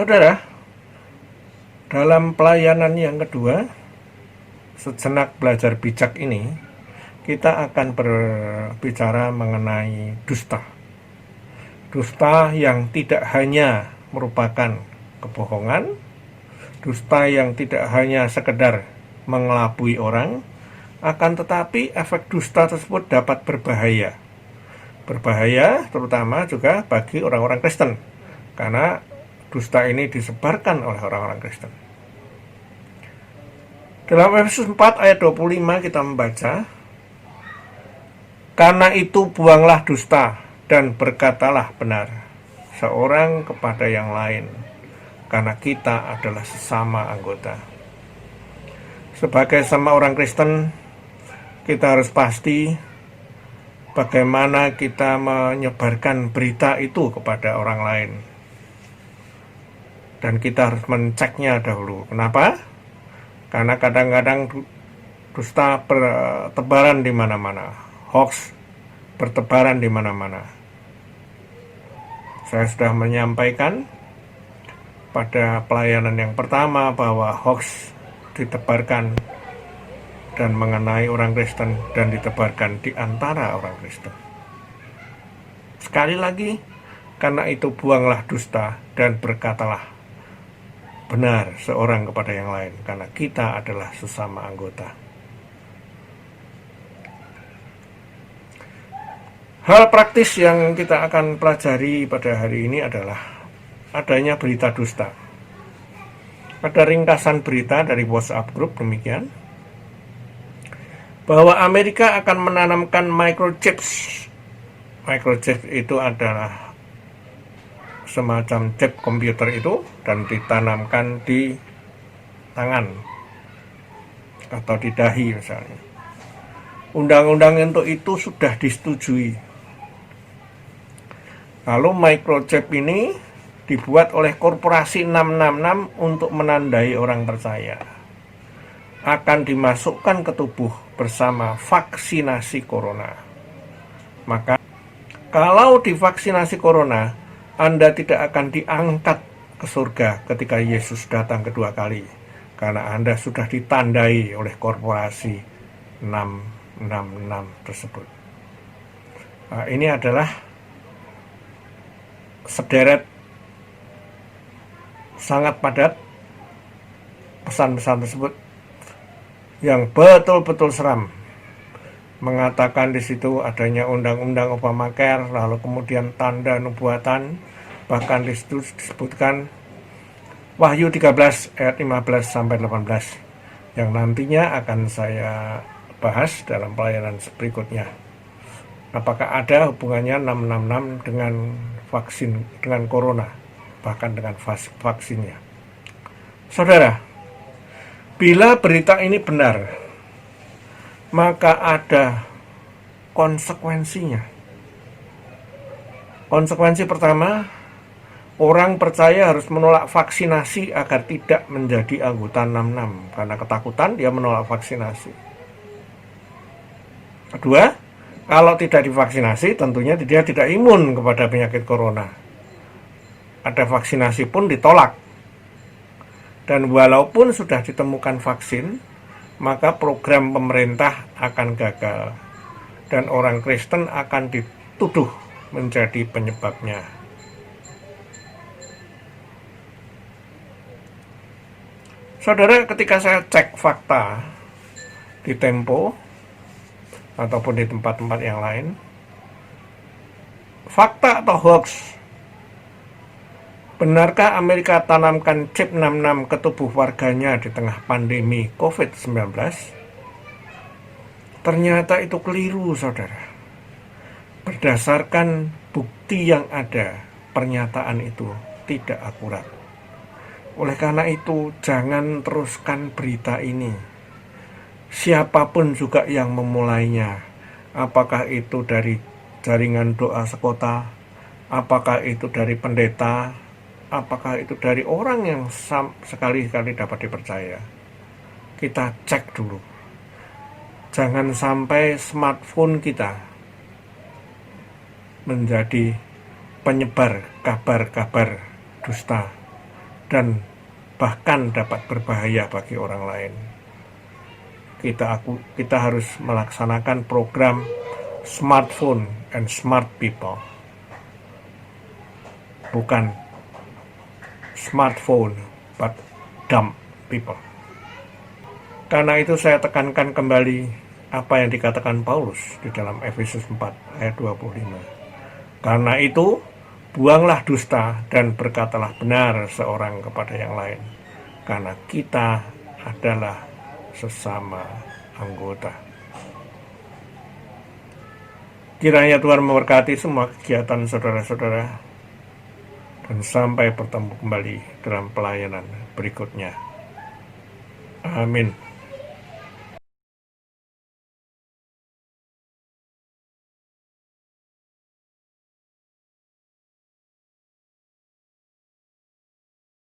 Saudara, dalam pelayanan yang kedua, sejenak belajar bijak ini, kita akan berbicara mengenai dusta. Dusta yang tidak hanya merupakan kebohongan, dusta yang tidak hanya sekedar mengelabui orang, akan tetapi efek dusta tersebut dapat berbahaya. Berbahaya terutama juga bagi orang-orang Kristen, karena dusta ini disebarkan oleh orang-orang Kristen. Dalam Efesus 4 ayat 25 kita membaca, karena itu buanglah dusta dan berkatalah benar, seorang kepada yang lain, karena kita adalah sesama anggota. Sebagai sama orang Kristen, kita harus pasti bagaimana kita menyebarkan berita itu kepada orang lain. Dan kita harus menceknya dahulu. Kenapa? Karena kadang-kadang dusta bertebaran di mana-mana, hoax bertebaran di mana-mana. Saya sudah menyampaikan pada pelayanan yang pertama bahwa hoax ditebarkan dan mengenai orang Kristen dan ditebarkan di antara orang Kristen. Sekali lagi, karena itu buanglah dusta dan berkatalah benar seorang kepada yang lain, karena kita adalah sesama anggota. Hal praktis yang kita akan pelajari pada hari ini adalah adanya berita dusta. Ada ringkasan berita dari WhatsApp Group demikian, bahwa Amerika akan menanamkan microchips. Microchips itu adalah semacam chip komputer itu dan ditanamkan di tangan atau di dahi misalnya. Undang-undang untuk itu sudah disetujui. Lalu microchip ini dibuat oleh korporasi 666 untuk menandai orang percaya. Akan dimasukkan ke tubuh bersama vaksinasi corona. Maka kalau divaksinasi corona, Anda tidak akan diangkat ke surga ketika Yesus datang kedua kali, karena Anda sudah ditandai oleh korporasi 666 tersebut. Nah, ini adalah sederet sangat padat pesan-pesan tersebut yang betul-betul seram. Mengatakan di situ adanya undang-undang Obamacare, lalu kemudian tanda nubuatan, bahkan di situ disebutkan Wahyu 13 ayat 15 sampai 18 yang nantinya akan saya bahas dalam pelayanan berikutnya. Apakah ada hubungannya 666 dengan vaksin, dengan corona, bahkan dengan vaksinnya. Saudara, bila berita ini benar, maka ada konsekuensinya. Konsekuensi pertama, orang percaya harus menolak vaksinasi agar tidak menjadi anggota 66 karena ketakutan dia menolak vaksinasi. Kedua, kalau tidak divaksinasi tentunya dia tidak imun kepada penyakit corona. Ada vaksinasi pun ditolak. Dan walaupun sudah ditemukan vaksin, maka program pemerintah akan gagal dan orang Kristen akan dituduh menjadi penyebabnya. Saudara, ketika saya cek fakta di Tempo ataupun di tempat-tempat yang lain, fakta atau hoax, benarkah Amerika tanamkan chip 66 ke tubuh warganya di tengah pandemi COVID-19? Ternyata itu keliru, saudara. Berdasarkan bukti yang ada, pernyataan itu tidak akurat. Oleh karena itu, jangan teruskan berita ini. Siapapun juga yang memulainya, apakah itu dari jaringan doa sekota, apakah itu dari pendeta, apakah itu dari orang yang sekali-kali dapat dipercaya. Kita cek dulu. Jangan sampai smartphone kita menjadi penyebar kabar-kabar dusta dan bahkan dapat berbahaya bagi orang lain. Kita harus melaksanakan program smartphone and smart people, bukan smartphone but dumb people. Karena itu saya tekankan kembali apa yang dikatakan Paulus di dalam Efesus 4 ayat 25. Karena itu buanglah dusta dan berkatalah benar seorang kepada yang lain, karena kita adalah sesama anggota. Kiranya Tuhan memberkati semua kegiatan saudara-saudara, dan sampai bertemu kembali dalam pelayanan berikutnya. Amin.